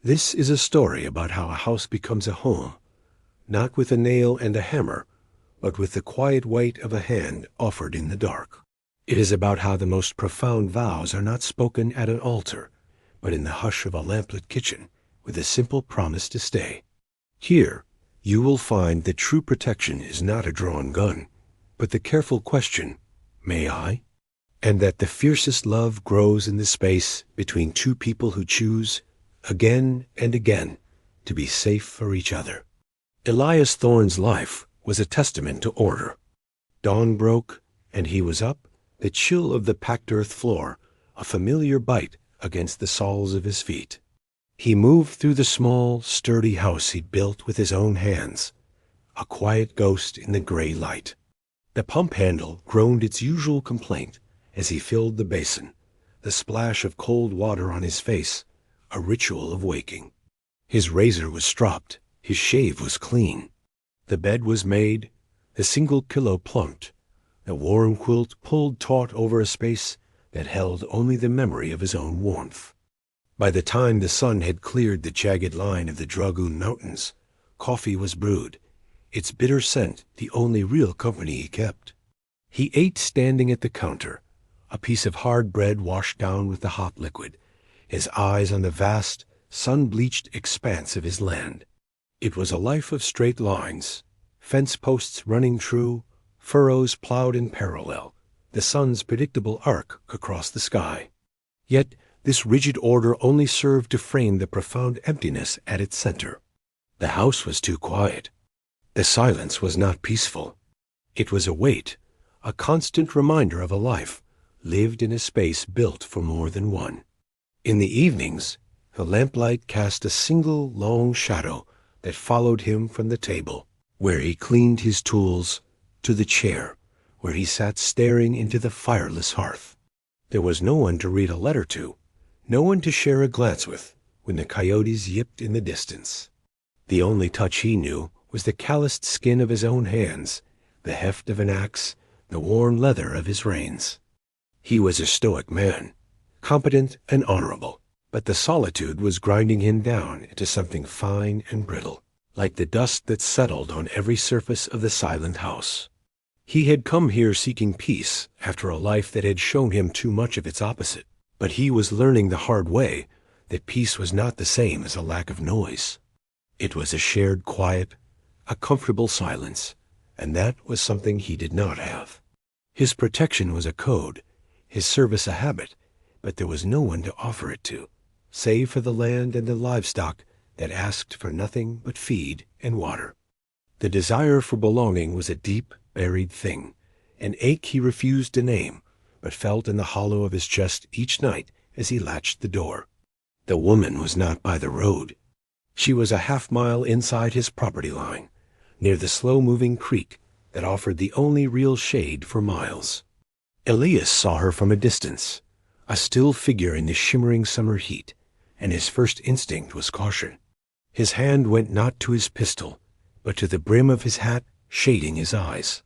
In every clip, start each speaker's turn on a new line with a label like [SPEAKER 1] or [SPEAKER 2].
[SPEAKER 1] This is a story about how a house becomes a home, not with a nail and a hammer, but with the quiet weight of a hand offered in the dark. It is about how the most profound vows are not spoken at an altar, but in the hush of a lamplit kitchen, with a simple promise to stay. Here, you will find that true protection is not a drawn gun, but the careful question, "May I?" And that the fiercest love grows in the space between two people who choose, again and again, to be safe for each other. Elias Thorne's life was a testament to order. Dawn broke, and he was up, the chill of the packed earth floor, a familiar bite against the soles of his feet. He moved through the small, sturdy house he'd built with his own hands, a quiet ghost in the gray light. The pump handle groaned its usual complaint as he filled the basin, the splash of cold water on his face, a ritual of waking. His razor was stropped, his shave was clean. The bed was made, the single pillow plumped, the warm quilt pulled taut over a space that held only the memory of his own warmth. By the time the sun had cleared the jagged line of the Dragoon Mountains, coffee was brewed, its bitter scent the only real company he kept. He ate standing at the counter, a piece of hard bread washed down with the hot liquid, his eyes on the vast, sun-bleached expanse of his land. It was a life of straight lines, fence posts running true, furrows plowed in parallel, the sun's predictable arc across the sky. Yet this rigid order only served to frame the profound emptiness at its center. The house was too quiet. The silence was not peaceful. It was a weight, a constant reminder of a life lived in a space built for more than one. In the evenings, the lamplight cast a single long shadow that followed him from the table, where he cleaned his tools, to the chair, where he sat staring into the fireless hearth. There was no one to read a letter to, no one to share a glance with when the coyotes yipped in the distance. The only touch he knew was the calloused skin of his own hands, the heft of an axe, the worn leather of his reins. He was a stoic man, competent and honorable, but the solitude was grinding him down into something fine and brittle, like the dust that settled on every surface of the silent house. He had come here seeking peace after a life that had shown him too much of its opposite, but he was learning the hard way that peace was not the same as a lack of noise. It was a shared quiet, a comfortable silence, and that was something he did not have. His protection was a code, his service a habit, but there was no one to offer it to, save for the land and the livestock that asked for nothing but feed and water. The desire for belonging was a deep, buried thing, an ache he refused to name, but felt in the hollow of his chest each night as he latched the door. The woman was not by the road. She was a half-mile inside his property line, near the slow-moving creek that offered the only real shade for miles. Elias saw her from a distance, a still figure in the shimmering summer heat, and his first instinct was caution. His hand went not to his pistol, but to the brim of his hat, shading his eyes.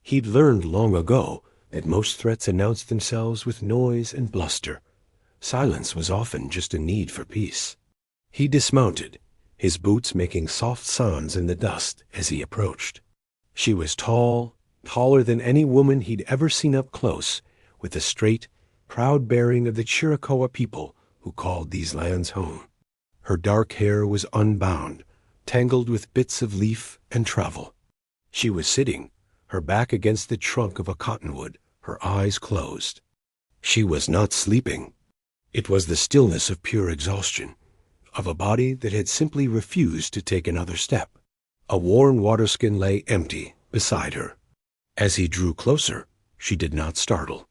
[SPEAKER 1] He'd learned long ago that most threats announced themselves with noise and bluster. Silence was often just a need for peace. He dismounted, his boots making soft sounds in the dust as he approached. She was tall, taller than any woman he'd ever seen up close, with the straight, proud bearing of the Chiricahua people who called these lands home. Her dark hair was unbound, tangled with bits of leaf and travel. She was sitting, her back against the trunk of a cottonwood, her eyes closed. She was not sleeping. It was the stillness of pure exhaustion, of a body that had simply refused to take another step. A worn waterskin lay empty beside her. As he drew closer, she did not startle.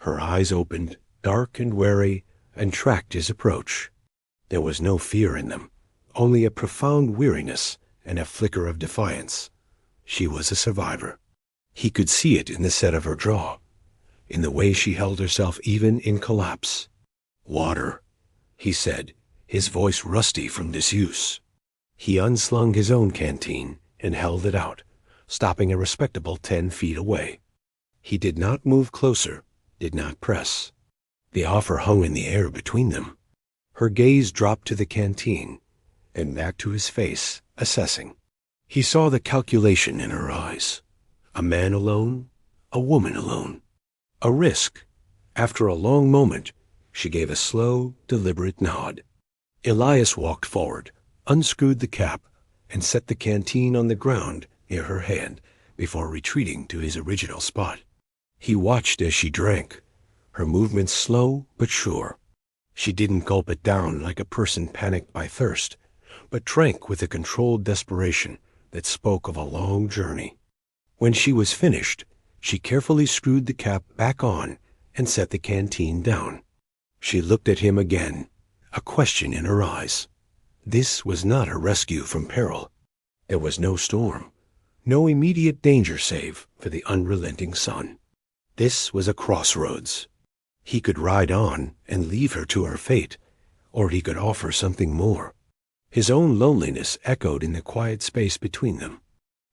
[SPEAKER 1] Her eyes opened, dark and wary, and tracked his approach. There was no fear in them, only a profound weariness and a flicker of defiance. She was a survivor. He could see it in the set of her jaw, in the way she held herself even in collapse. "Water," he said, his voice rusty from disuse. He unslung his own canteen and held it out, stopping a respectable 10 feet away. He did not move closer, did not press. The offer hung in the air between them. Her gaze dropped to the canteen, and back to his face, assessing. He saw the calculation in her eyes. A man alone, a woman alone. A risk. After a long moment, she gave a slow, deliberate nod. Elias walked forward, unscrewed the cap, and set the canteen on the ground near her hand before retreating to his original spot. He watched as she drank, her movements slow but sure. She didn't gulp it down like a person panicked by thirst, but drank with a controlled desperation that spoke of a long journey. When she was finished, she carefully screwed the cap back on and set the canteen down. She looked at him again, a question in her eyes. This was not a rescue from peril. There was no storm, no immediate danger save for the unrelenting sun. This was a crossroads. He could ride on and leave her to her fate, or he could offer something more. His own loneliness echoed in the quiet space between them.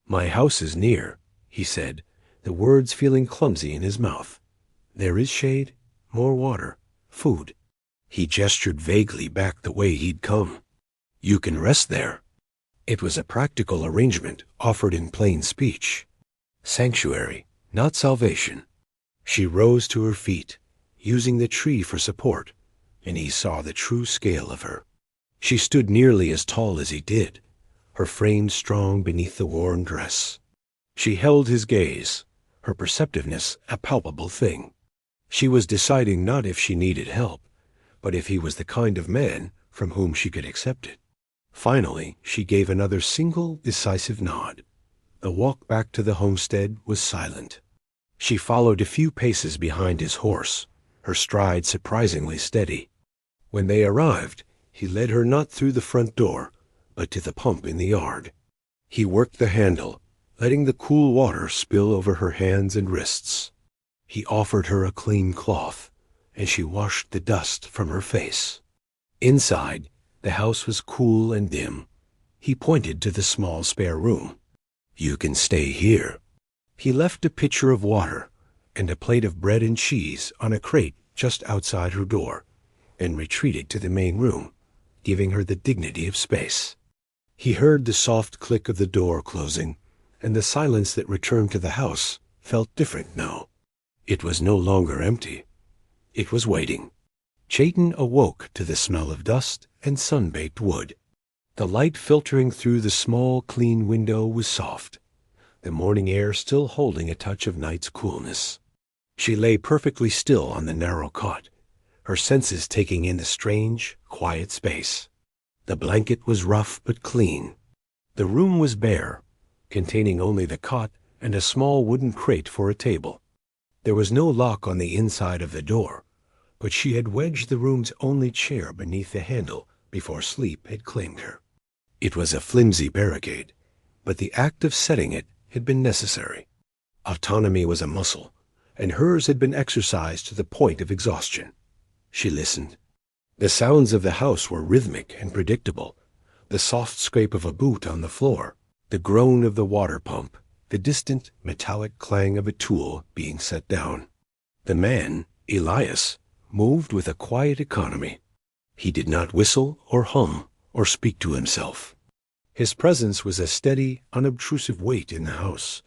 [SPEAKER 1] "My house is near," he said, the words feeling clumsy in his mouth. "There is shade, more water, food." He gestured vaguely back the way he'd come. "You can rest there." It was a practical arrangement offered in plain speech. Sanctuary, not salvation. She rose to her feet, using the tree for support, and he saw the true scale of her. She stood nearly as tall as he did, her frame strong beneath the worn dress. She held his gaze, her perceptiveness a palpable thing. She was deciding not if she needed help, but if he was the kind of man from whom she could accept it. Finally, she gave another single, decisive nod. The walk back to the homestead was silent. She followed a few paces behind his horse, her stride surprisingly steady. When they arrived, he led her not through the front door, but to the pump in the yard. He worked the handle, letting the cool water spill over her hands and wrists. He offered her a clean cloth, and she washed the dust from her face. Inside, the house was cool and dim. He pointed to the small spare room. "You can stay here." He left a pitcher of water and a plate of bread and cheese on a crate just outside her door, and retreated to the main room, giving her the dignity of space. He heard the soft click of the door closing, and the silence that returned to the house felt different now. It was no longer empty. It was waiting. Chayton awoke to the smell of dust and sun-baked wood. The light filtering through the small, clean window was soft, the morning air still holding a touch of night's coolness. She lay perfectly still on the narrow cot, her senses taking in the strange, quiet space. The blanket was rough but clean. The room was bare, containing only the cot and a small wooden crate for a table. There was no lock on the inside of the door, but she had wedged the room's only chair beneath the handle before sleep had claimed her. It was a flimsy barricade, but the act of setting it had been necessary. Autonomy was a muscle, and hers had been exercised to the point of exhaustion. She listened. The sounds of the house were rhythmic and predictable, the soft scrape of a boot on the floor, the groan of the water pump, the distant metallic clang of a tool being set down. The man, Elias, moved with a quiet economy. He did not whistle or hum or speak to himself. His presence was a steady, unobtrusive weight in the house,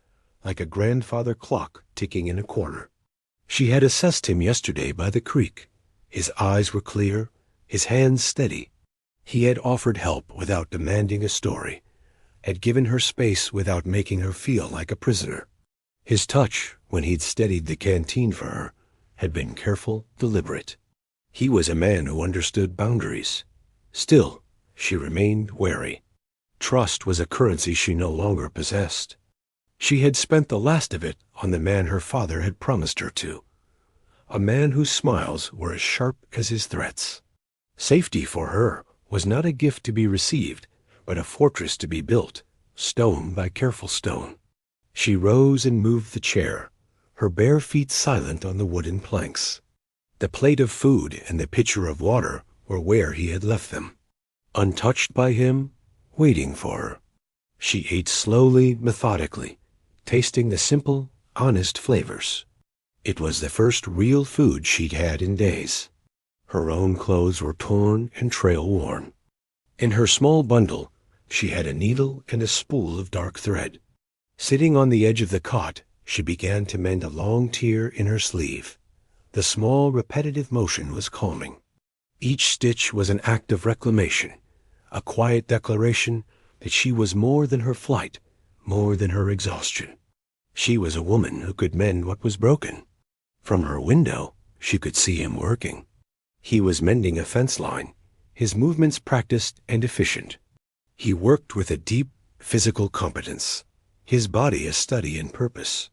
[SPEAKER 1] like a grandfather clock ticking in a corner. She had assessed him yesterday by the creek. His eyes were clear, his hands steady. He had offered help without demanding a story, had given her space without making her feel like a prisoner. His touch, when he'd steadied the canteen for her, had been careful, deliberate. He was a man who understood boundaries. Still, she remained wary. Trust was a currency she no longer possessed. She had spent the last of it on the man her father had promised her to, a man whose smiles were as sharp as his threats. Safety for her was not a gift to be received, but a fortress to be built, stone by careful stone. She rose and moved the chair, her bare feet silent on the wooden planks. The plate of food and the pitcher of water were where he had left them, untouched by him, waiting for her. She ate slowly, methodically, tasting the simple, honest flavors. It was the first real food she'd had in days. Her own clothes were torn and trail-worn. In her small bundle, she had a needle and a spool of dark thread. Sitting on the edge of the cot, she began to mend a long tear in her sleeve. The small, repetitive motion was calming. Each stitch was an act of reclamation, a quiet declaration that she was more than her flight, more than her exhaustion. She was a woman who could mend what was broken. From her window, she could see him working. He was mending a fence line, his movements practiced and efficient. He worked with a deep physical competence, his body a study in purpose.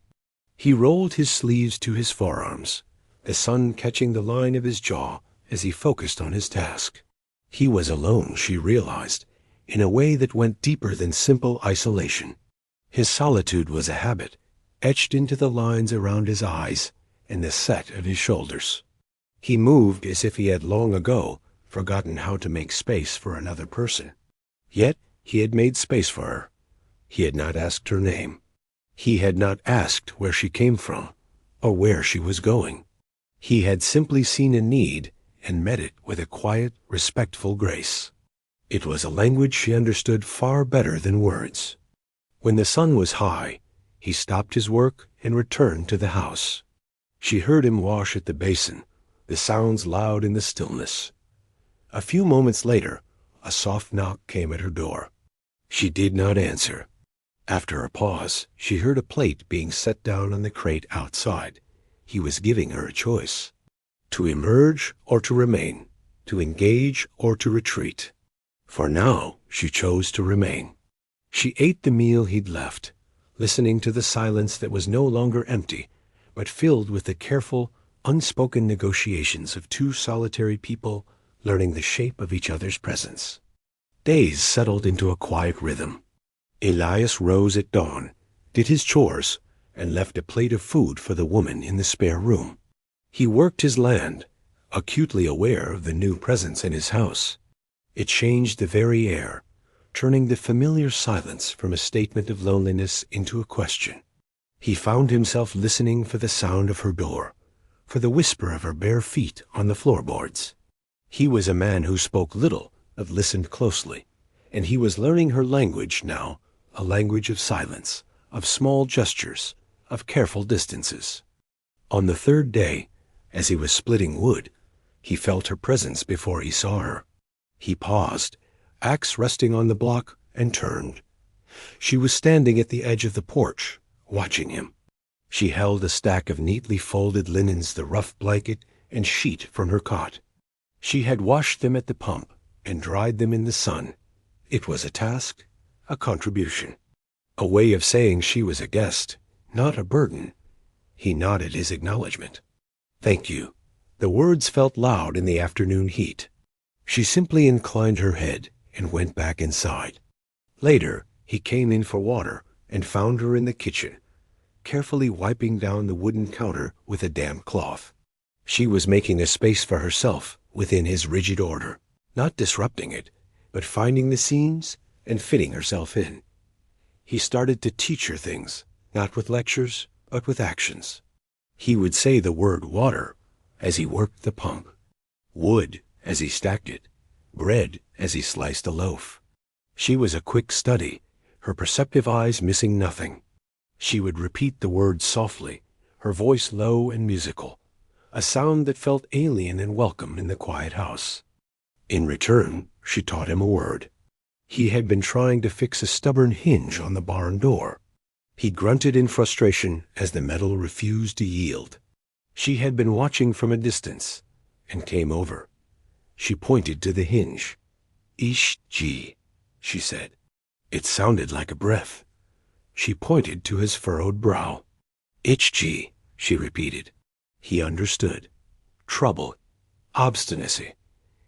[SPEAKER 1] He rolled his sleeves to his forearms, the sun catching the line of his jaw as he focused on his task. He was alone, she realized, in a way that went deeper than simple isolation. His solitude was a habit, etched into the lines around his eyes and the set of his shoulders. He moved as if he had long ago forgotten how to make space for another person. Yet he had made space for her. He had not asked her name. He had not asked where she came from or where she was going. He had simply seen a need and met it with a quiet, respectful grace. It was a language she understood far better than words. When the sun was high, he stopped his work and returned to the house. She heard him wash at the basin, the sounds loud in the stillness. A few moments later, a soft knock came at her door. She did not answer. After a pause, she heard a plate being set down on the crate outside. He was giving her a choice: to emerge or to remain, to engage or to retreat. For now, she chose to remain. She ate the meal he'd left, listening to the silence that was no longer empty, but filled with the careful, unspoken negotiations of two solitary people learning the shape of each other's presence. Days settled into a quiet rhythm. Elias rose at dawn, did his chores, and left a plate of food for the woman in the spare room. He worked his land, acutely aware of the new presence in his house. It changed the very air, turning the familiar silence from a statement of loneliness into a question. He found himself listening for the sound of her door, for the whisper of her bare feet on the floorboards. He was a man who spoke little, but listened closely, and he was learning her language now, a language of silence, of small gestures, of careful distances. On the third day, as he was splitting wood, he felt her presence before he saw her. He paused, axe resting on the block, and turned. She was standing at the edge of the porch, watching him. She held a stack of neatly folded linens, the rough blanket and sheet from her cot. She had washed them at the pump and dried them in the sun. It was a task, a contribution, a way of saying she was a guest, not a burden. He nodded his acknowledgement. "Thank you." The words felt loud in the afternoon heat. She simply inclined her head and went back inside. Later, he came in for water and found her in the kitchen, carefully wiping down the wooden counter with a damp cloth. She was making a space for herself within his rigid order, not disrupting it, but finding the seams and fitting herself in. He started to teach her things, not with lectures, but with actions. He would say the word water as he worked the pump, wood as he stacked it, bread as he sliced a loaf. She was a quick study, her perceptive eyes missing nothing. She would repeat the words softly, her voice low and musical, a sound that felt alien and welcome in the quiet house. In return, she taught him a word. He had been trying to fix a stubborn hinge on the barn door. He grunted in frustration as the metal refused to yield. She had been watching from a distance and came over. She pointed to the hinge. "Ish-gee," she said. It sounded like a breath. She pointed to his furrowed brow. "Ich-gee," she repeated. He understood. Trouble, obstinacy.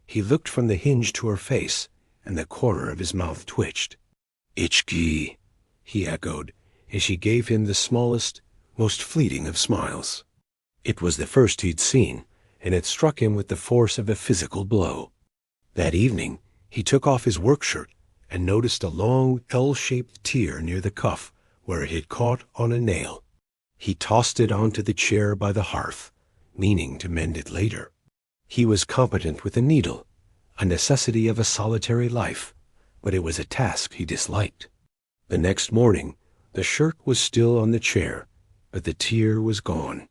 [SPEAKER 1] He looked from the hinge to her face, and the corner of his mouth twitched. "Ich-gee," he echoed, as she gave him the smallest, most fleeting of smiles. It was the first he'd seen, and it struck him with the force of a physical blow. That evening, he took off his work shirt and noticed a long L-shaped tear near the cuff where it had caught on a nail. He tossed it onto the chair by the hearth, meaning to mend it later. He was competent with a needle, a necessity of a solitary life, but it was a task he disliked. The next morning, the shirt was still on the chair, but the tear was gone.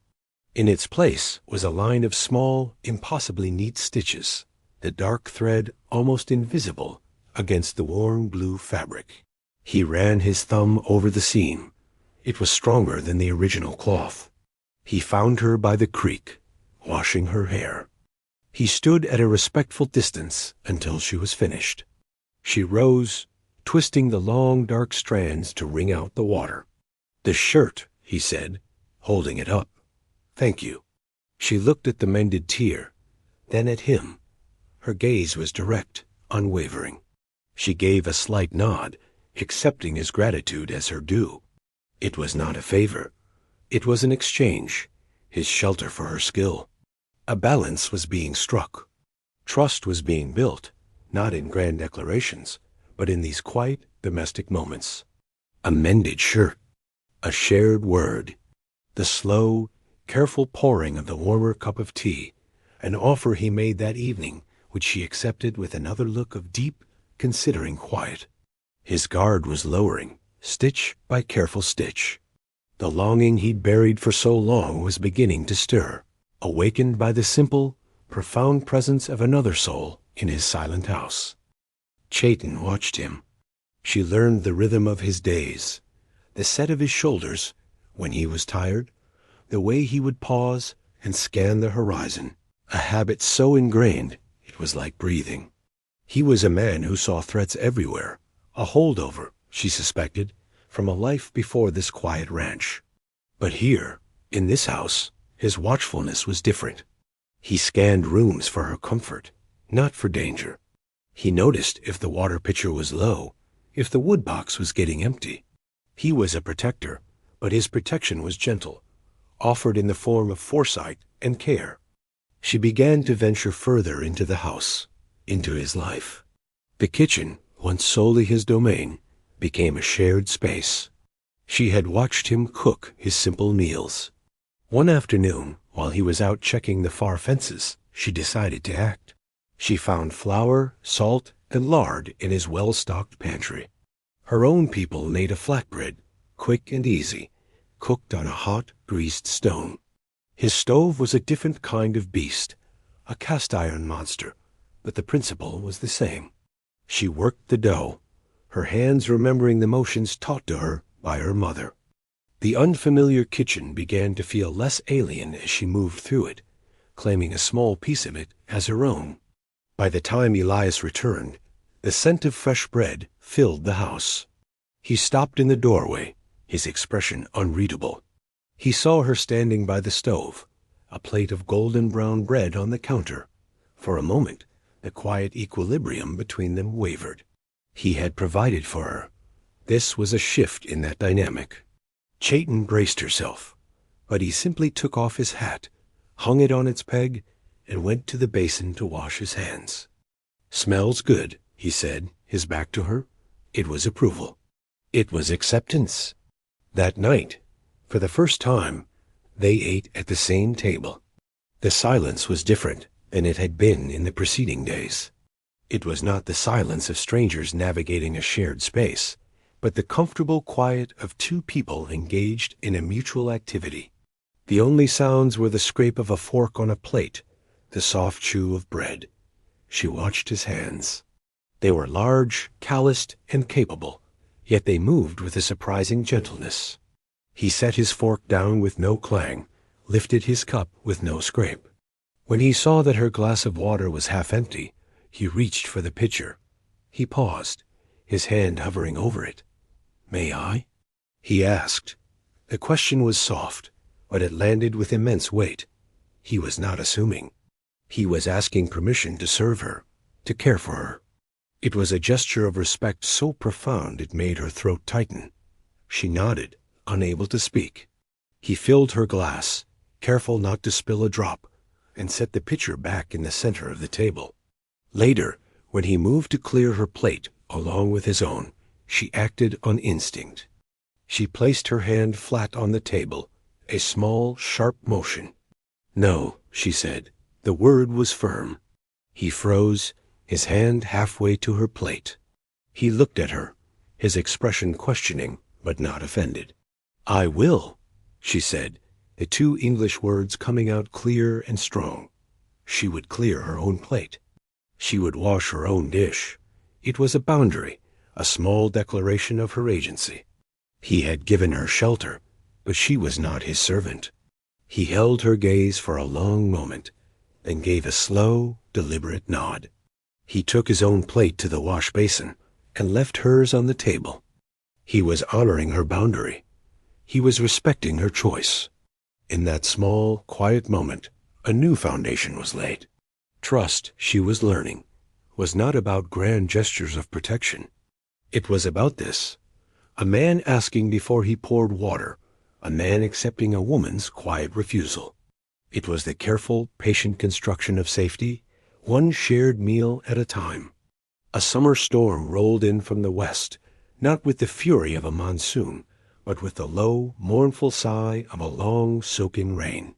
[SPEAKER 1] In its place was a line of small, impossibly neat stitches, the dark thread almost invisible against the warm blue fabric. He ran his thumb over the seam. It was stronger than the original cloth. He found her by the creek, washing her hair. He stood at a respectful distance until she was finished. She rose, twisting the long dark strands to wring out the water. "The shirt," he said, holding it up. "Thank you." She looked at the mended tear, then at him. Her gaze was direct, unwavering. She gave a slight nod, accepting his gratitude as her due. It was not a favor. It was an exchange, his shelter for her skill. A balance was being struck. Trust was being built, not in grand declarations, but in these quiet domestic moments. A mended shirt, a shared word, the slow, careful pouring of the warmer cup of tea, an offer he made that evening which she accepted with another look of deep, considering quiet. His guard was lowering, stitch by careful stitch. The longing he'd buried for so long was beginning to stir, awakened by the simple, profound presence of another soul in his silent house. Chayton watched him. She learned the rhythm of his days, the set of his shoulders when he was tired, the way he would pause and scan the horizon, a habit so ingrained it was like breathing. He was a man who saw threats everywhere, a holdover, she suspected, from a life before this quiet ranch. But here, in this house, his watchfulness was different. He scanned rooms for her comfort, not for danger. He noticed if the water pitcher was low, if the wood box was getting empty. He was a protector, but his protection was gentle, offered in the form of foresight and care. She began to venture further into the house, into his life. The kitchen, once solely his domain, became a shared space. She had watched him cook his simple meals. One afternoon, while he was out checking the far fences, she decided to act. She found flour, salt, and lard in his well-stocked pantry. Her own people made a flatbread, quick and easy, cooked on a hot, greased stone. His stove was a different kind of beast, a cast-iron monster, but the principle was the same. She worked the dough, her hands remembering the motions taught to her by her mother. The unfamiliar kitchen began to feel less alien as she moved through it, claiming a small piece of it as her own. By the time Elias returned, the scent of fresh bread filled the house. He stopped in the doorway, his expression unreadable. He saw her standing by the stove, a plate of golden brown bread on the counter. For a moment, the quiet equilibrium between them wavered. He had provided for her. This was a shift in that dynamic. Chayton braced herself, but he simply took off his hat, hung it on its peg, and went to the basin to wash his hands. "Smells good," he said, his back to her. It was approval. It was acceptance. That night, for the first time, they ate at the same table. The silence was different than it had been in the preceding days. It was not the silence of strangers navigating a shared space, but the comfortable quiet of two people engaged in a mutual activity. The only sounds were the scrape of a fork on a plate, the soft chew of bread. She watched his hands. They were large, calloused, and capable, yet they moved with a surprising gentleness. He set his fork down with no clang, lifted his cup with no scrape. When he saw that her glass of water was half empty, he reached for the pitcher. He paused, his hand hovering over it. "May I?" he asked. The question was soft, but it landed with immense weight. He was not assuming. He was asking permission to serve her, to care for her. It was a gesture of respect so profound it made her throat tighten. She nodded, unable to speak. He filled her glass, careful not to spill a drop, and set the pitcher back in the center of the table. Later, when he moved to clear her plate along with his own, she acted on instinct. She placed her hand flat on the table, a small, sharp motion. "No," she said, The word was firm. He froze, his hand halfway to her plate. He looked at her, his expression questioning but not offended. "I will," she said, the two English words coming out clear and strong. She would clear her own plate. She would wash her own dish. It was a boundary, a small declaration of her agency. He had given her shelter, but she was not his servant. He held her gaze for a long moment, then gave a slow, deliberate nod. He took his own plate to the wash basin and left hers on the table. He was honoring her boundary. He was respecting her choice. In that small, quiet moment, a new foundation was laid. Trust, she was learning, was not about grand gestures of protection. It was about this: a man asking before he poured water, a man accepting a woman's quiet refusal. It was the careful, patient construction of safety, one shared meal at a time. A summer storm rolled in from the west, not with the fury of a monsoon, but with the low, mournful sigh of a long, soaking rain.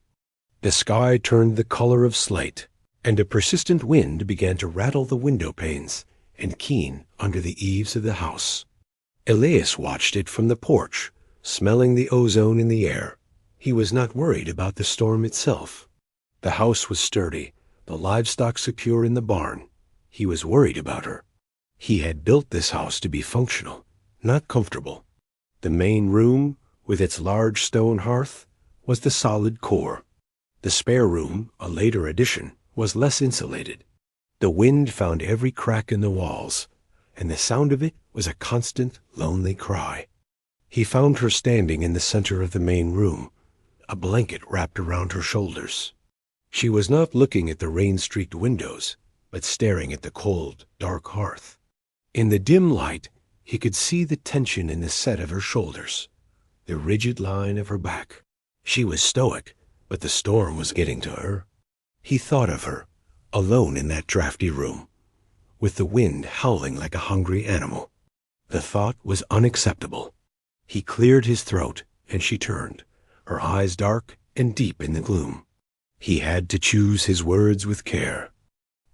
[SPEAKER 1] The sky turned the color of slate, and a persistent wind began to rattle the window panes and keen under the eaves of the house. Elias watched it from the porch, smelling the ozone in the air. He was not worried about the storm itself. The house was sturdy, the livestock secure in the barn. He was worried about her. He had built this house to be functional, not comfortable. The main room, with its large stone hearth, was the solid core. The spare room, a later addition, was less insulated. The wind found every crack in the walls, and the sound of it was a constant, lonely cry. He found her standing in the center of the main room, a blanket wrapped around her shoulders. She was not looking at the rain-streaked windows, but staring at the cold, dark hearth. In the dim light, he could see the tension in the set of her shoulders, the rigid line of her back. She was stoic, but the storm was getting to her. He thought of her, alone in that drafty room, with the wind howling like a hungry animal. The thought was unacceptable. He cleared his throat, and she turned, her eyes dark and deep in the gloom. He had to choose his words with care.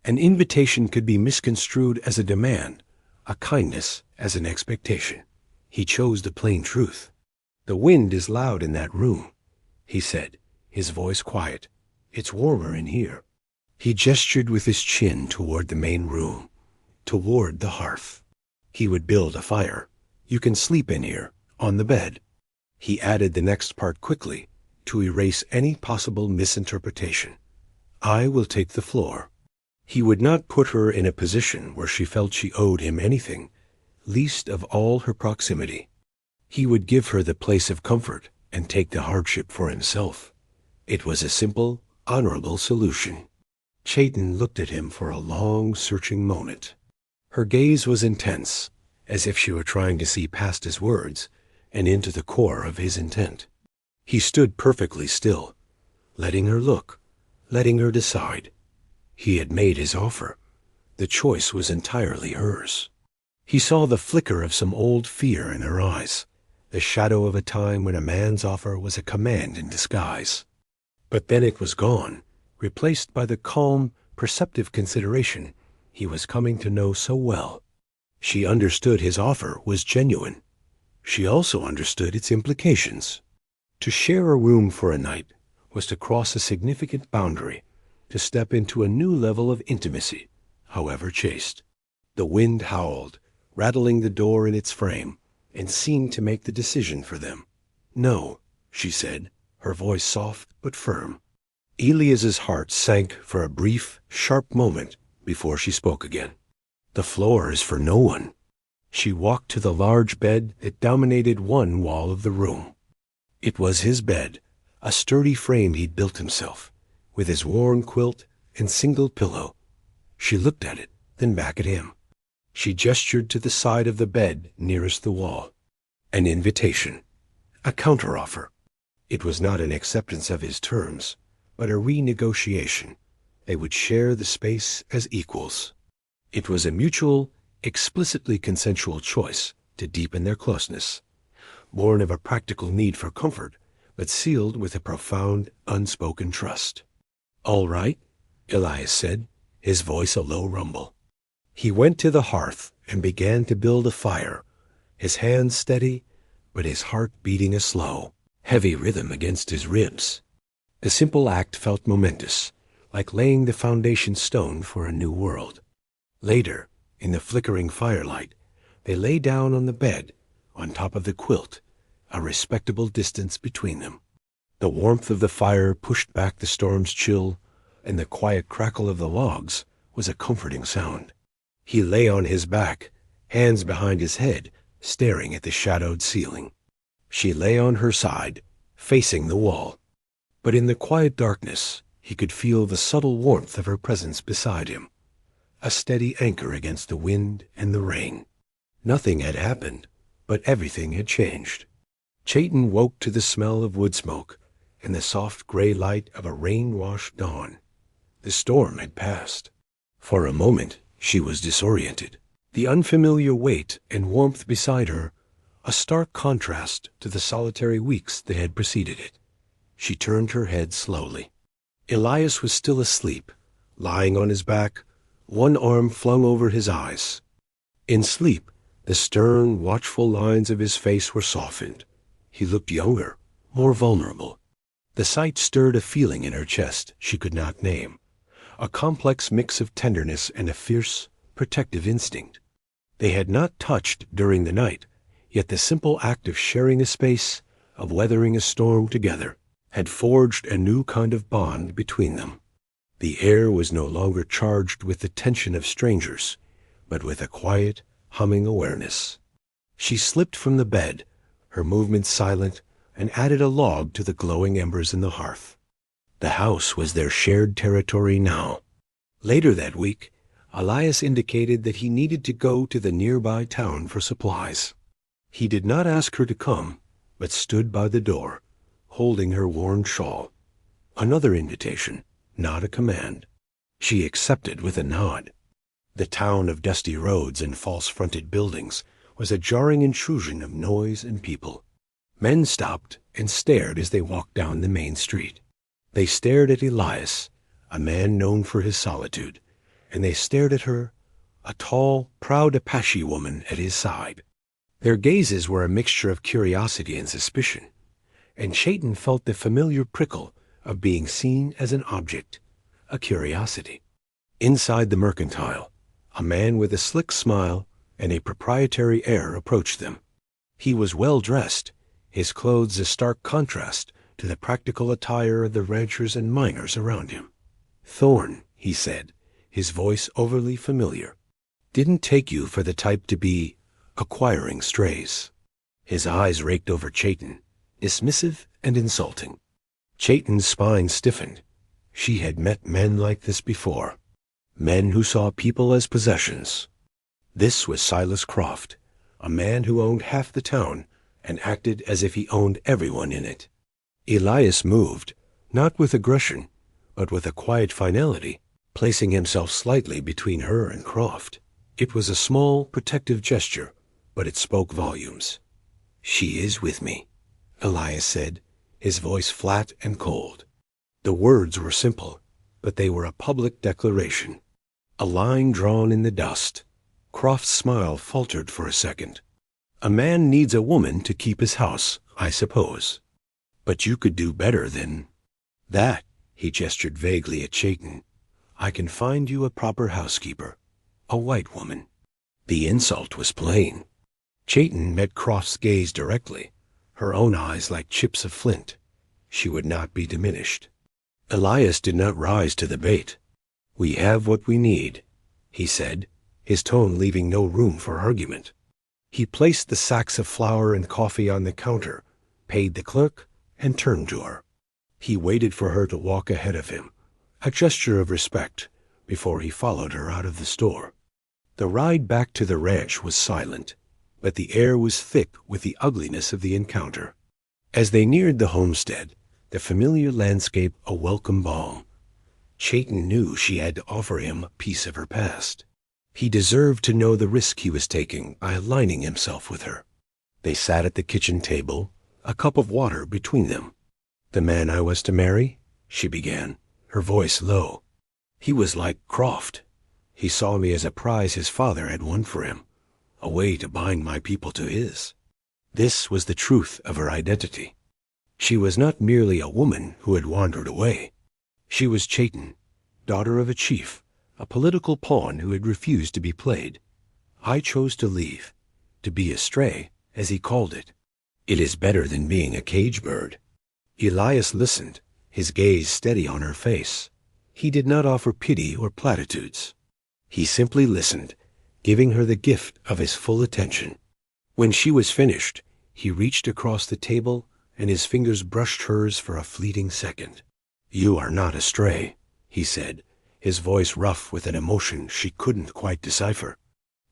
[SPEAKER 1] An invitation could be misconstrued as a demand, a kindness as an expectation. He chose the plain truth. "The wind is loud in that room," he said, his voice quiet. "It's warmer in here." He gestured with his chin toward the main room, toward the hearth. He would build a fire. "You can sleep in here, on the bed." He added the next part quickly, to erase any possible misinterpretation. "I will take the floor." He would not put her in a position where she felt she owed him anything, least of all her proximity. He would give her the place of comfort and take the hardship for himself. It was a simple, honorable solution. Chayton looked at him for a long, searching moment. Her gaze was intense, as if she were trying to see past his words and into the core of his intent. He stood perfectly still, letting her look, letting her decide. He had made his offer. The choice was entirely hers. He saw the flicker of some old fear in her eyes, the shadow of a time when a man's offer was a command in disguise. But then it was gone, replaced by the calm, perceptive consideration he was coming to know so well. She understood his offer was genuine. She also understood its implications. To share a room for a night was to cross a significant boundary, to step into a new level of intimacy, however chaste. The wind howled, rattling the door in its frame, and seemed to make the decision for them. "No," she said, her voice soft but firm. Elias's heart sank for a brief, sharp moment before she spoke again. "The floor is for no one." She walked to the large bed that dominated one wall of the room. It was his bed, a sturdy frame he'd built himself, with his worn quilt and single pillow. She looked at it, then back at him. She gestured to the side of the bed nearest the wall. An invitation, a counteroffer. It was not an acceptance of his terms, but a renegotiation. They would share the space as equals. It was a mutual, explicitly consensual choice to deepen their closeness, born of a practical need for comfort, but sealed with a profound, unspoken trust. "All right," Elias said, his voice a low rumble. He went to the hearth and began to build a fire, his hands steady, but his heart beating a slow, heavy rhythm against his ribs. The simple act felt momentous, like laying the foundation stone for a new world. Later, in the flickering firelight, they lay down on the bed, on top of the quilt, a respectable distance between them. The warmth of the fire pushed back the storm's chill, and the quiet crackle of the logs was a comforting sound. He lay on his back, hands behind his head, staring at the shadowed ceiling. She lay on her side, facing the wall. But in the quiet darkness, he could feel the subtle warmth of her presence beside him, a steady anchor against the wind and the rain. Nothing had happened, but everything had changed. Chayton woke to the smell of wood smoke and the soft gray light of a rain-washed dawn. The storm had passed. For a moment, she was disoriented. The unfamiliar weight and warmth beside her, a stark contrast to the solitary weeks that had preceded it. She turned her head slowly. Elias was still asleep, lying on his back, one arm flung over his eyes. In sleep, the stern, watchful lines of his face were softened. He looked younger, more vulnerable. The sight stirred a feeling in her chest she could not name, a complex mix of tenderness and a fierce, protective instinct. They had not touched during the night, yet the simple act of sharing a space, of weathering a storm together, had forged a new kind of bond between them. The air was no longer charged with the tension of strangers, but with a quiet, humming awareness. She slipped from the bed, her movements silent, and added a log to the glowing embers in the hearth. The house was their shared territory now. Later that week, Elias indicated that he needed to go to the nearby town for supplies. He did not ask her to come, but stood by the door, holding her worn shawl. Another invitation, not a command. She accepted with a nod. The town of dusty roads and false-fronted buildings was a jarring intrusion of noise and people. Men stopped and stared as they walked down the main street. They stared at Elias, a man known for his solitude, and they stared at her, a tall, proud Apache woman at his side. Their gazes were a mixture of curiosity and suspicion, and Chayton felt the familiar prickle of being seen as an object, a curiosity. Inside the mercantile, a man with a slick smile and a proprietary air approached them. He was well dressed, his clothes a stark contrast to the practical attire of the ranchers and miners around him. "Thorne," he said, his voice overly familiar. "Didn't take you for the type to be acquiring strays." His eyes raked over Chayton, dismissive and insulting. Chayton's spine stiffened. She had met men like this before, men who saw people as possessions. This was Silas Croft, a man who owned half the town and acted as if he owned everyone in it. Elias moved, not with aggression, but with a quiet finality, placing himself slightly between her and Croft. It was a small, protective gesture, but it spoke volumes. "She is with me," Elias said, his voice flat and cold. The words were simple, but they were a public declaration. A line drawn in the dust. Croft's smile faltered for a second. "A man needs a woman to keep his house, I suppose. But you could do better than that." He gestured vaguely at Chayton. "I can find you a proper housekeeper, a white woman." The insult was plain. Chayton met Croft's gaze directly, her own eyes like chips of flint. She would not be diminished. Elias did not rise to the bait. "We have what we need," he said, his tone leaving no room for argument. He placed the sacks of flour and coffee on the counter, paid the clerk, and turned to her. He waited for her to walk ahead of him, a gesture of respect, before he followed her out of the store. The ride back to the ranch was silent, but the air was thick with the ugliness of the encounter. As they neared the homestead, the familiar landscape a welcome balm. Chayton knew she had to offer him a piece of her past. He deserved to know the risk he was taking by aligning himself with her. They sat at the kitchen table, a cup of water between them. "The man I was to marry?" she began, her voice low. He was like Croft. He saw me as a prize his father had won for him, a way to bind my people to his. This was the truth of her identity. She was not merely a woman who had wandered away. She was Chaitin, daughter of a chief, a political pawn who had refused to be played. I chose to leave, to be a stray, as he called it. It is better than being a cage bird. Elias listened, his gaze steady on her face. He did not offer pity or platitudes. He simply listened, giving her the gift of his full attention. When she was finished, he reached across the table and his fingers brushed hers for a fleeting second. "You are not a stray," he said, his voice rough with an emotion she couldn't quite decipher.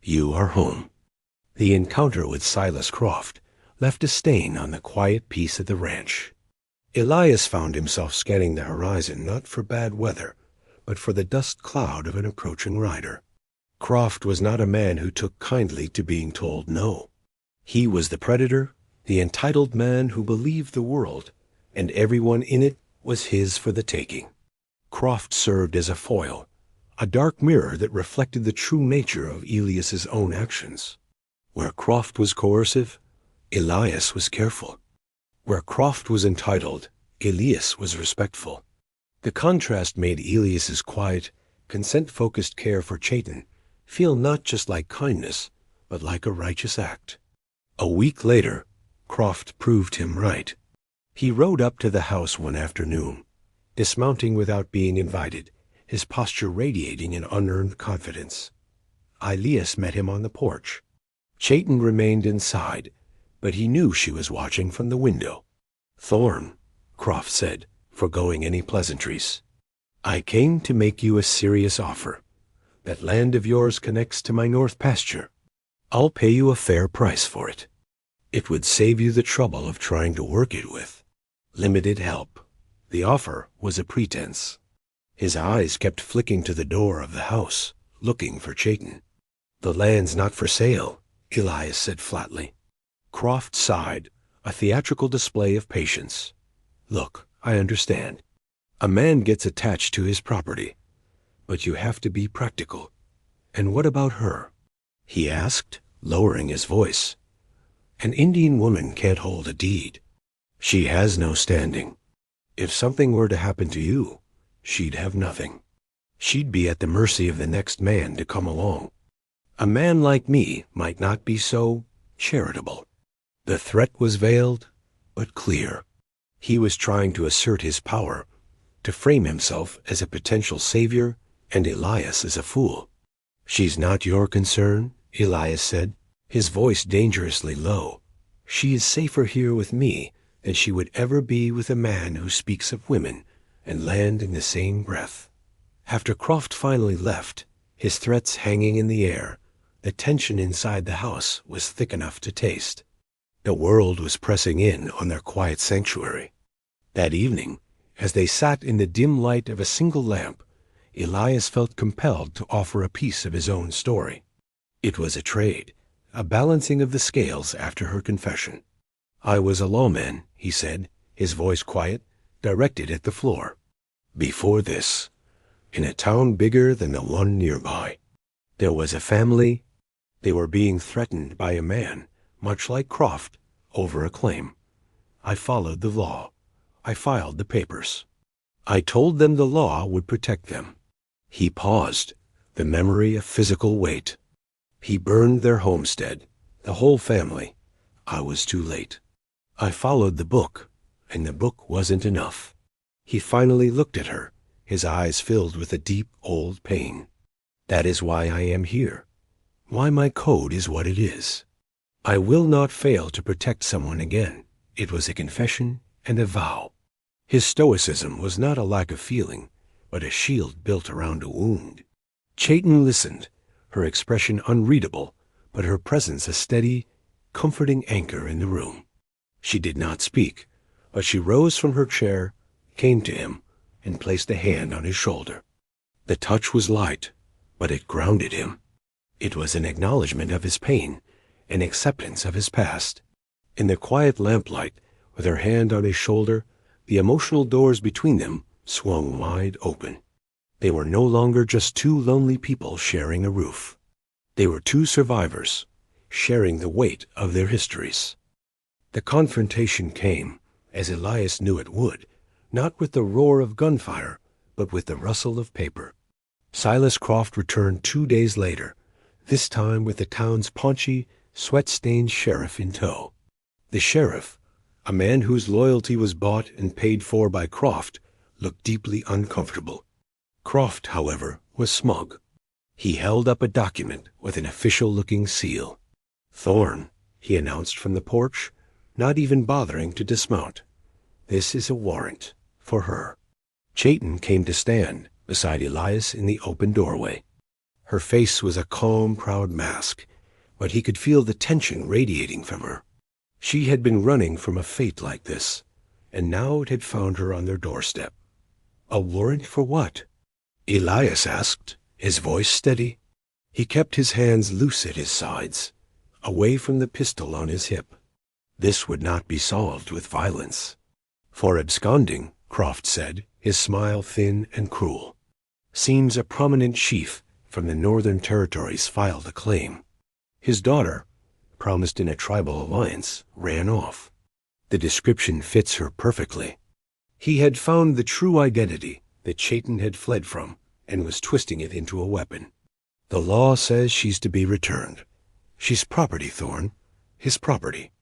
[SPEAKER 1] "You are home." The encounter with Silas Croft left a stain on the quiet peace of the ranch. Elias found himself scanning the horizon not for bad weather, but for the dust cloud of an approaching rider. Croft was not a man who took kindly to being told no. He was the predator, the entitled man who believed the world, and everyone in it was his for the taking. Croft served as a foil, a dark mirror that reflected the true nature of Elias's own actions. Where Croft was coercive, Elias was careful. Where Croft was entitled, Elias was respectful. The contrast made Elias's quiet, consent-focused care for Chaitin feel not just like kindness, but like a righteous act. A week later, Croft proved him right. He rode up to the house one afternoon, dismounting without being invited, his posture radiating an unearned confidence. Elias met him on the porch. Chaitin remained inside, but he knew she was watching from the window. "Thorne," Croft said, forgoing any pleasantries, "I came to make you a serious offer. That land of yours connects to my north pasture. I'll pay you a fair price for it. It would save you the trouble of trying to work it with limited help." The offer was a pretense. His eyes kept flicking to the door of the house, looking for Chaitin. "The land's not for sale," Elias said flatly. Croft sighed, a theatrical display of patience. "Look, I understand. A man gets attached to his property. But you have to be practical. And what about her?" he asked, lowering his voice. "An Indian woman can't hold a deed. She has no standing. If something were to happen to you, she'd have nothing. She'd be at the mercy of the next man to come along. A man like me might not be so charitable." The threat was veiled, but clear. He was trying to assert his power, to frame himself as a potential savior and Elias as a fool. "She's not your concern," Elias said, his voice dangerously low. "She is safer here with me than she would ever be with a man who speaks of women and land in the same breath." After Croft finally left, his threats hanging in the air, the tension inside the house was thick enough to taste. The world was pressing in on their quiet sanctuary. That evening, as they sat in the dim light of a single lamp, Elias felt compelled to offer a piece of his own story. It was a trade, a balancing of the scales after her confession. "I was a lawman," he said, his voice quiet, directed at the floor. "Before this, in a town bigger than the one nearby. There was a family. They were being threatened by a man, much like Croft, over a claim. I followed the law. I filed the papers. I told them the law would protect them." He paused, the memory a physical weight. "He burned their homestead, the whole family. I was too late. I followed the book, and the book wasn't enough." He finally looked at her, his eyes filled with a deep old pain. "That is why I am here, why my code is what it is. I will not fail to protect someone again." It was a confession and a vow. His stoicism was not a lack of feeling, but a shield built around a wound. Chaitin listened, her expression unreadable, but her presence a steady, comforting anchor in the room. She did not speak, but she rose from her chair, came to him, and placed a hand on his shoulder. The touch was light, but it grounded him. It was an acknowledgement of his pain, an acceptance of his past. In the quiet lamplight, with her hand on his shoulder, the emotional doors between them swung wide open. They were no longer just two lonely people sharing a roof. They were two survivors, sharing the weight of their histories. The confrontation came, as Elias knew it would, not with the roar of gunfire, but with the rustle of paper. Silas Croft returned 2 days later, this time with the town's paunchy, sweat-stained sheriff in tow. The sheriff, a man whose loyalty was bought and paid for by Croft, looked deeply uncomfortable. Croft, however, was smug. He held up a document with an official-looking seal. "Thorne," he announced from the porch, not even bothering to dismount. "This is a warrant for her." Chayton came to stand beside Elias in the open doorway. Her face was a calm, proud mask, but he could feel the tension radiating from her. She had been running from a fate like this, and now it had found her on their doorstep. "A warrant for what?" Elias asked, his voice steady. He kept his hands loose at his sides, away from the pistol on his hip. This would not be solved with violence. "For absconding," Croft said, his smile thin and cruel. "Seems a prominent chief from the Northern Territories filed a claim. His daughter, promised in a tribal alliance, ran off. The description fits her perfectly. He had found the true identity that Chayton had fled from and was twisting it into a weapon. The law says she's to be returned. She's property, Thorne, his property."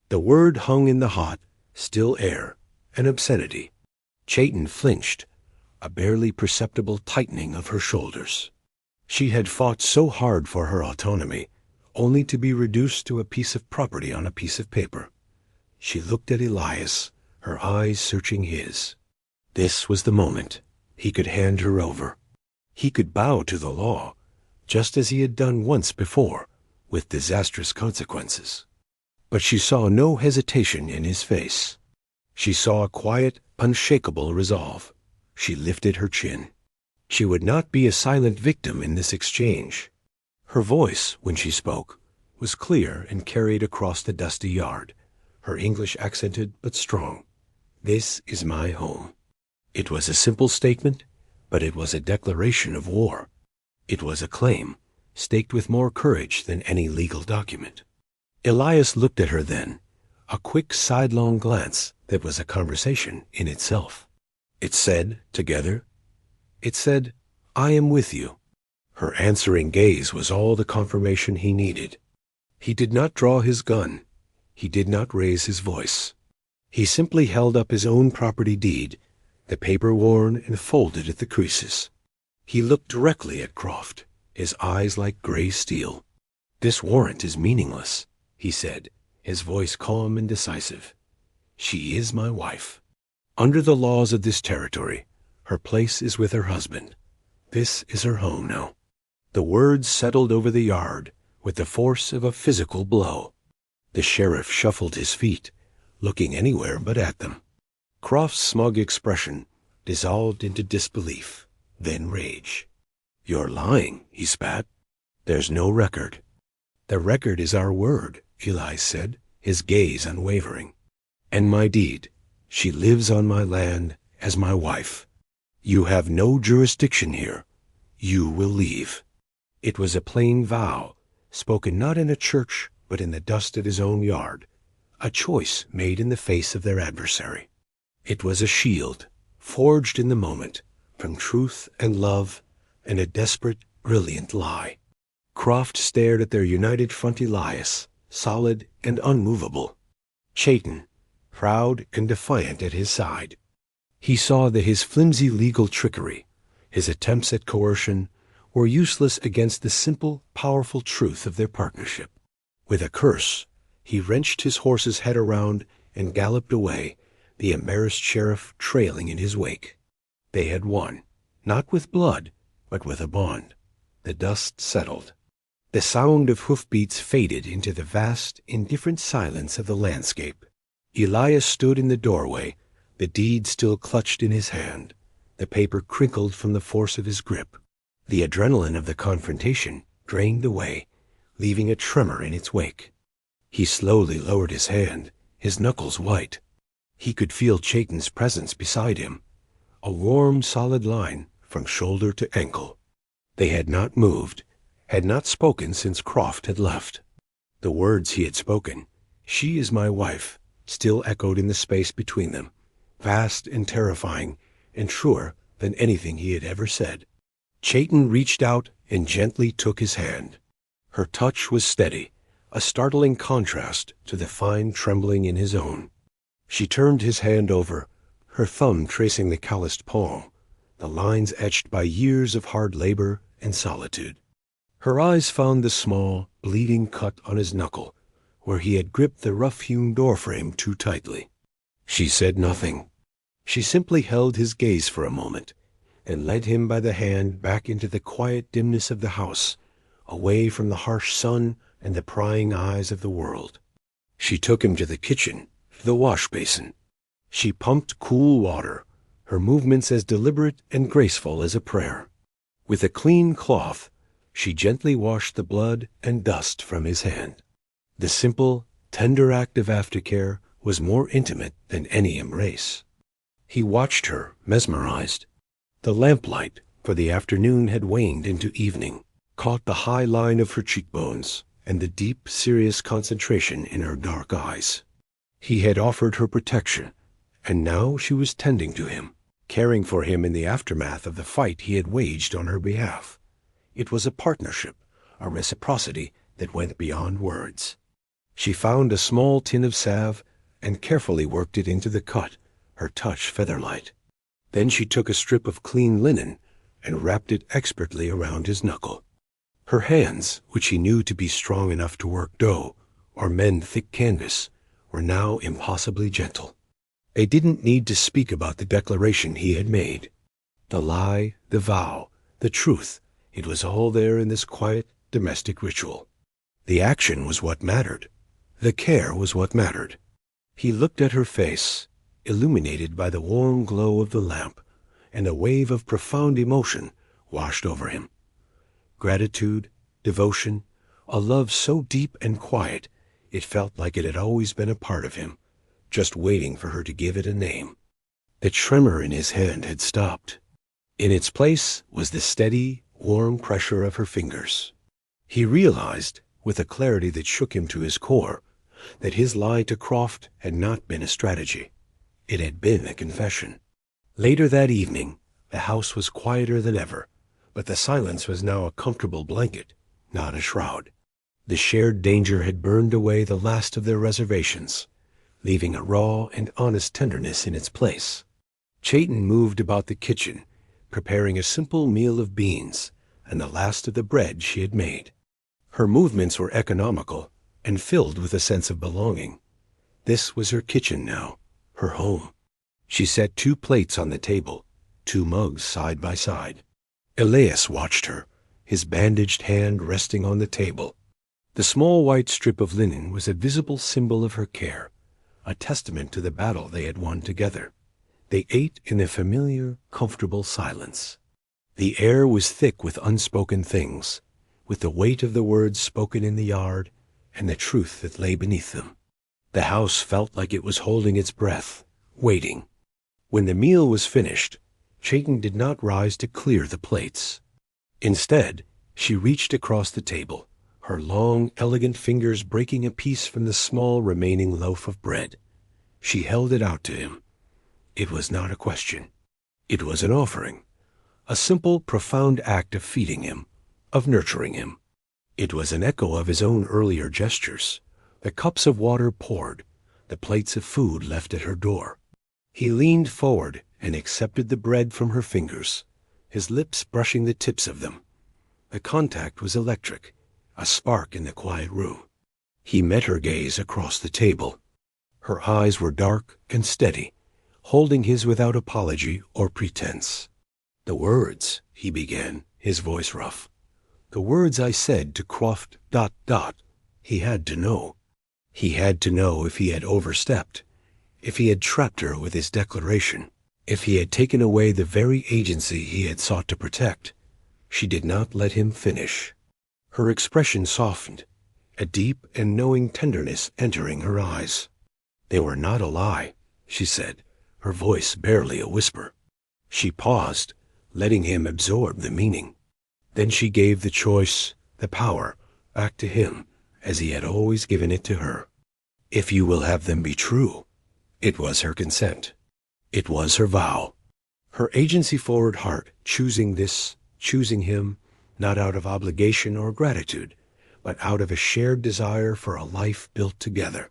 [SPEAKER 1] The word hung in the hot, still air, an obscenity. Chayton flinched, a barely perceptible tightening of her shoulders. She had fought so hard for her autonomy, only to be reduced to a piece of property on a piece of paper. She looked at Elias, her eyes searching his. This was the moment. He could hand her over. He could bow to the law, just as he had done once before, with disastrous consequences. But she saw no hesitation in his face. She saw a quiet, unshakable resolve. She lifted her chin. She would not be a silent victim in this exchange. Her voice, when she spoke, was clear and carried across the dusty yard, her English accented but strong. "This is my home." It was a simple statement, but it was a declaration of war. It was a claim, staked with more courage than any legal document. Elias looked at her then, a quick sidelong glance that was a conversation in itself. It said, together, it said, "I am with you." Her answering gaze was all the confirmation he needed. He did not draw his gun. He did not raise his voice. He simply held up his own property deed, the paper worn and folded at the creases. He looked directly at Croft, his eyes like gray steel. "This warrant is meaningless," he said, his voice calm and decisive. "She is my wife. Under the laws of this territory, her place is with her husband. This is her home now." The words settled over the yard with the force of a physical blow. The sheriff shuffled his feet, looking anywhere but at them. Croft's smug expression dissolved into disbelief, then rage. "You're lying," he spat. "There's no record." "The record is our word," Elias said, his gaze unwavering. "And my deed. She lives on my land as my wife. You have no jurisdiction here. You will leave." It was a plain vow, spoken not in a church but in the dust of his own yard, a choice made in the face of their adversary. It was a shield, forged in the moment, from truth and love and a desperate, brilliant lie. Croft stared at their united front Elias, solid and unmovable. Chayton, proud and defiant at his side. He saw that his flimsy legal trickery, his attempts at coercion, were useless against the simple, powerful truth of their partnership. With a curse, he wrenched his horse's head around and galloped away, the embarrassed sheriff trailing in his wake. They had won, not with blood, but with a bond. The dust settled. The sound of hoofbeats faded into the vast, indifferent silence of the landscape. Elias stood in the doorway, the deed still clutched in his hand, the paper crinkled from the force of his grip. The adrenaline of the confrontation drained away, leaving a tremor in its wake. He slowly lowered his hand, his knuckles white. He could feel Chayton's presence beside him, a warm, solid line from shoulder to ankle. They had not moved, had not spoken since Croft had left. The words he had spoken, "She is my wife," still echoed in the space between them, vast and terrifying, and truer than anything he had ever said. Chayton reached out and gently took his hand. Her touch was steady, a startling contrast to the fine trembling in his own. She turned his hand over, her thumb tracing the calloused palm, the lines etched by years of hard labor and solitude. Her eyes found the small, bleeding cut on his knuckle, where he had gripped the rough-hewn doorframe too tightly. She said nothing. She simply held his gaze for a moment, and led him by the hand back into the quiet dimness of the house, away from the harsh sun and the prying eyes of the world. She took him to the kitchen, the wash basin. She pumped cool water, her movements as deliberate and graceful as a prayer. With a clean cloth, she gently washed the blood and dust from his hand. The simple, tender act of aftercare was more intimate than any embrace. He watched her, mesmerized. The lamplight, for the afternoon had waned into evening, caught the high line of her cheekbones and the deep, serious concentration in her dark eyes. He had offered her protection, and now she was tending to him, caring for him in the aftermath of the fight he had waged on her behalf. It was a partnership, a reciprocity that went beyond words. She found a small tin of salve and carefully worked it into the cut, her touch feather-light. Then she took a strip of clean linen and wrapped it expertly around his knuckle. Her hands, which he knew to be strong enough to work dough or mend thick canvas, were now impossibly gentle. They didn't need to speak about the declaration he had made. The lie, the vow, the truth, it was all there in this quiet, domestic ritual. The action was what mattered. The care was what mattered. He looked at her face, illuminated by the warm glow of the lamp, and a wave of profound emotion washed over him. Gratitude, devotion, a love so deep and quiet, it felt like it had always been a part of him, just waiting for her to give it a name. The tremor in his hand had stopped. In its place was the steady, warm pressure of her fingers. He realized, with a clarity that shook him to his core, that his lie to Croft had not been a strategy. It had been a confession. Later that evening, the house was quieter than ever, but the silence was now a comfortable blanket, not a shroud. The shared danger had burned away the last of their reservations, leaving a raw and honest tenderness in its place. Chayton moved about the kitchen, preparing a simple meal of beans and the last of the bread she had made. Her movements were economical and filled with a sense of belonging. This was her kitchen now, her home. She set 2 plates on the table, 2 mugs side by side. Elias watched her, his bandaged hand resting on the table. The small white strip of linen was a visible symbol of her care, a testament to the battle they had won together. They ate in a familiar, comfortable silence. The air was thick with unspoken things, with the weight of the words spoken in the yard and the truth that lay beneath them. The house felt like it was holding its breath, waiting. When the meal was finished, Chayton did not rise to clear the plates. Instead, she reached across the table, her long, elegant fingers breaking a piece from the small remaining loaf of bread. She held it out to him. It was not a question. It was an offering, a simple, profound act of feeding him, of nurturing him. It was an echo of his own earlier gestures, the cups of water poured, the plates of food left at her door. He leaned forward and accepted the bread from her fingers, his lips brushing the tips of them. The contact was electric, a spark in the quiet room. He met her gaze across the table. Her eyes were dark and steady, holding his without apology or pretense. "The words," he began, his voice rough. "The words I said to Croft... He had to know. He had to know if he had overstepped, if he had trapped her with his declaration, if he had taken away the very agency he had sought to protect." She did not let him finish. Her expression softened, a deep and knowing tenderness entering her eyes. "They were not a lie," she said, her voice barely a whisper. She paused, letting him absorb the meaning. Then she gave the choice, the power, back to him, as he had always given it to her. If you will have them be true. It was her consent. It was her vow. Her agency-forward heart choosing this, choosing him, not out of obligation or gratitude, but out of a shared desire for a life built together.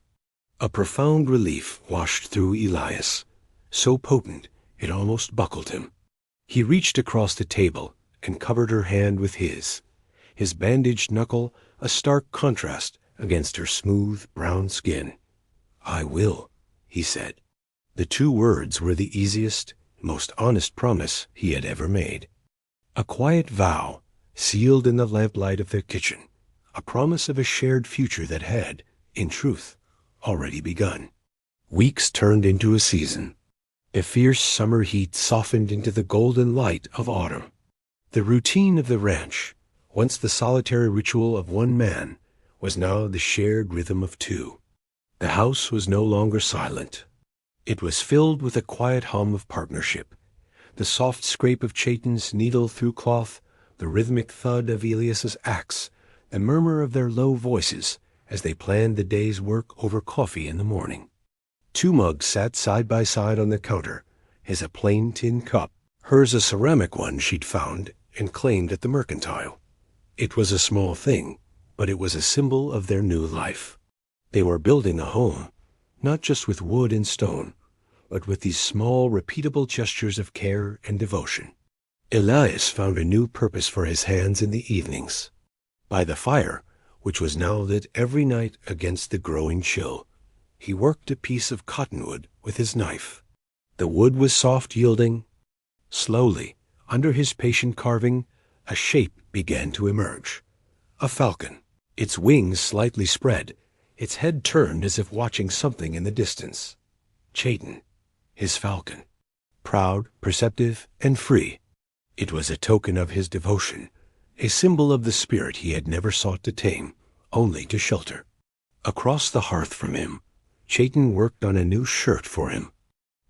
[SPEAKER 1] A profound relief washed through Elias, so potent it almost buckled him. He reached across the table and covered her hand with his bandaged knuckle a stark contrast against her smooth brown skin. "I will," he said. The 2 words were the easiest, most honest promise he had ever made. A quiet vow, sealed in the lamplight of their kitchen, a promise of a shared future that had, in truth, already begun. Weeks turned into a season. The fierce summer heat softened into the golden light of autumn. The routine of the ranch, once the solitary ritual of one man, was now the shared rhythm of 2. The house was no longer silent. It was filled with a quiet hum of partnership, the soft scrape of Chayton's needle through cloth, the rhythmic thud of Elias's axe, the murmur of their low voices as they planned the day's work over coffee in the morning. 2 mugs sat side by side on the counter, his a plain tin cup, hers a ceramic one she'd found and claimed at the mercantile. It was a small thing, but it was a symbol of their new life. They were building a home, not just with wood and stone, but with these small, repeatable gestures of care and devotion. Elias found a new purpose for his hands in the evenings. By the fire, which was now lit every night against the growing chill, he worked a piece of cottonwood with his knife. The wood was soft-yielding. Slowly, under his patient carving, a shape began to emerge. A falcon, its wings slightly spread, its head turned as if watching something in the distance. Chayton, his falcon, proud, perceptive, and free. It was a token of his devotion, a symbol of the spirit he had never sought to tame, only to shelter. Across the hearth from him, Chayton worked on a new shirt for him.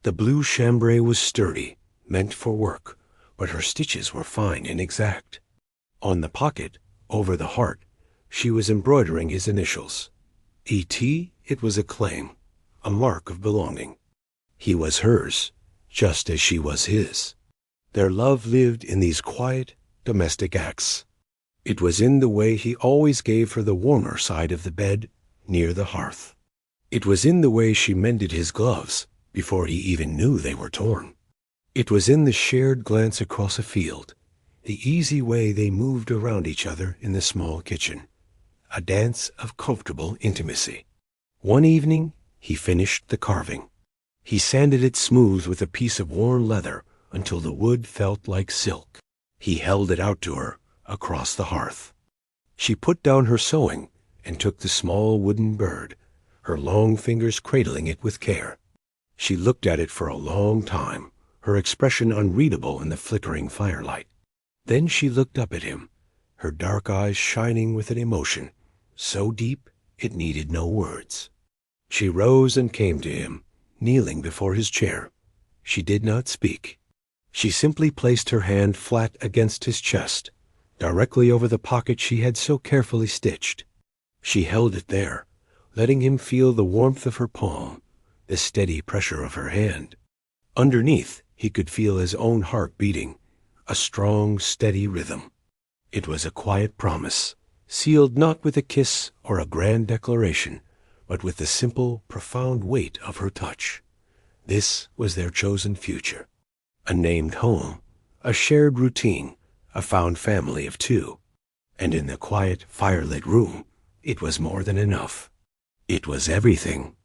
[SPEAKER 1] The blue chambray was sturdy, meant for work, but her stitches were fine and exact. On the pocket, over the heart, she was embroidering his initials. E.T. It was a claim, a mark of belonging. He was hers, just as she was his. Their love lived in these quiet, domestic acts. It was in the way he always gave her the warmer side of the bed, near the hearth. It was in the way she mended his gloves before he even knew they were torn. It was in the shared glance across a field, the easy way they moved around each other in the small kitchen, a dance of comfortable intimacy. One evening, he finished the carving. He sanded it smooth with a piece of worn leather until the wood felt like silk. He held it out to her across the hearth. She put down her sewing and took the small wooden bird, her long fingers cradling it with care. She looked at it for a long time, her expression unreadable in the flickering firelight. Then she looked up at him, her dark eyes shining with an emotion so deep it needed no words. She rose and came to him, kneeling before his chair. She did not speak. She simply placed her hand flat against his chest, directly over the pocket she had so carefully stitched. She held it there, letting him feel the warmth of her palm, the steady pressure of her hand. Underneath, he could feel his own heart beating, a strong, steady rhythm. It was a quiet promise, sealed not with a kiss or a grand declaration, but with the simple, profound weight of her touch. This was their chosen future. A named home, a shared routine, a found family of 2. And in the quiet, firelit room, it was more than enough. It was everything.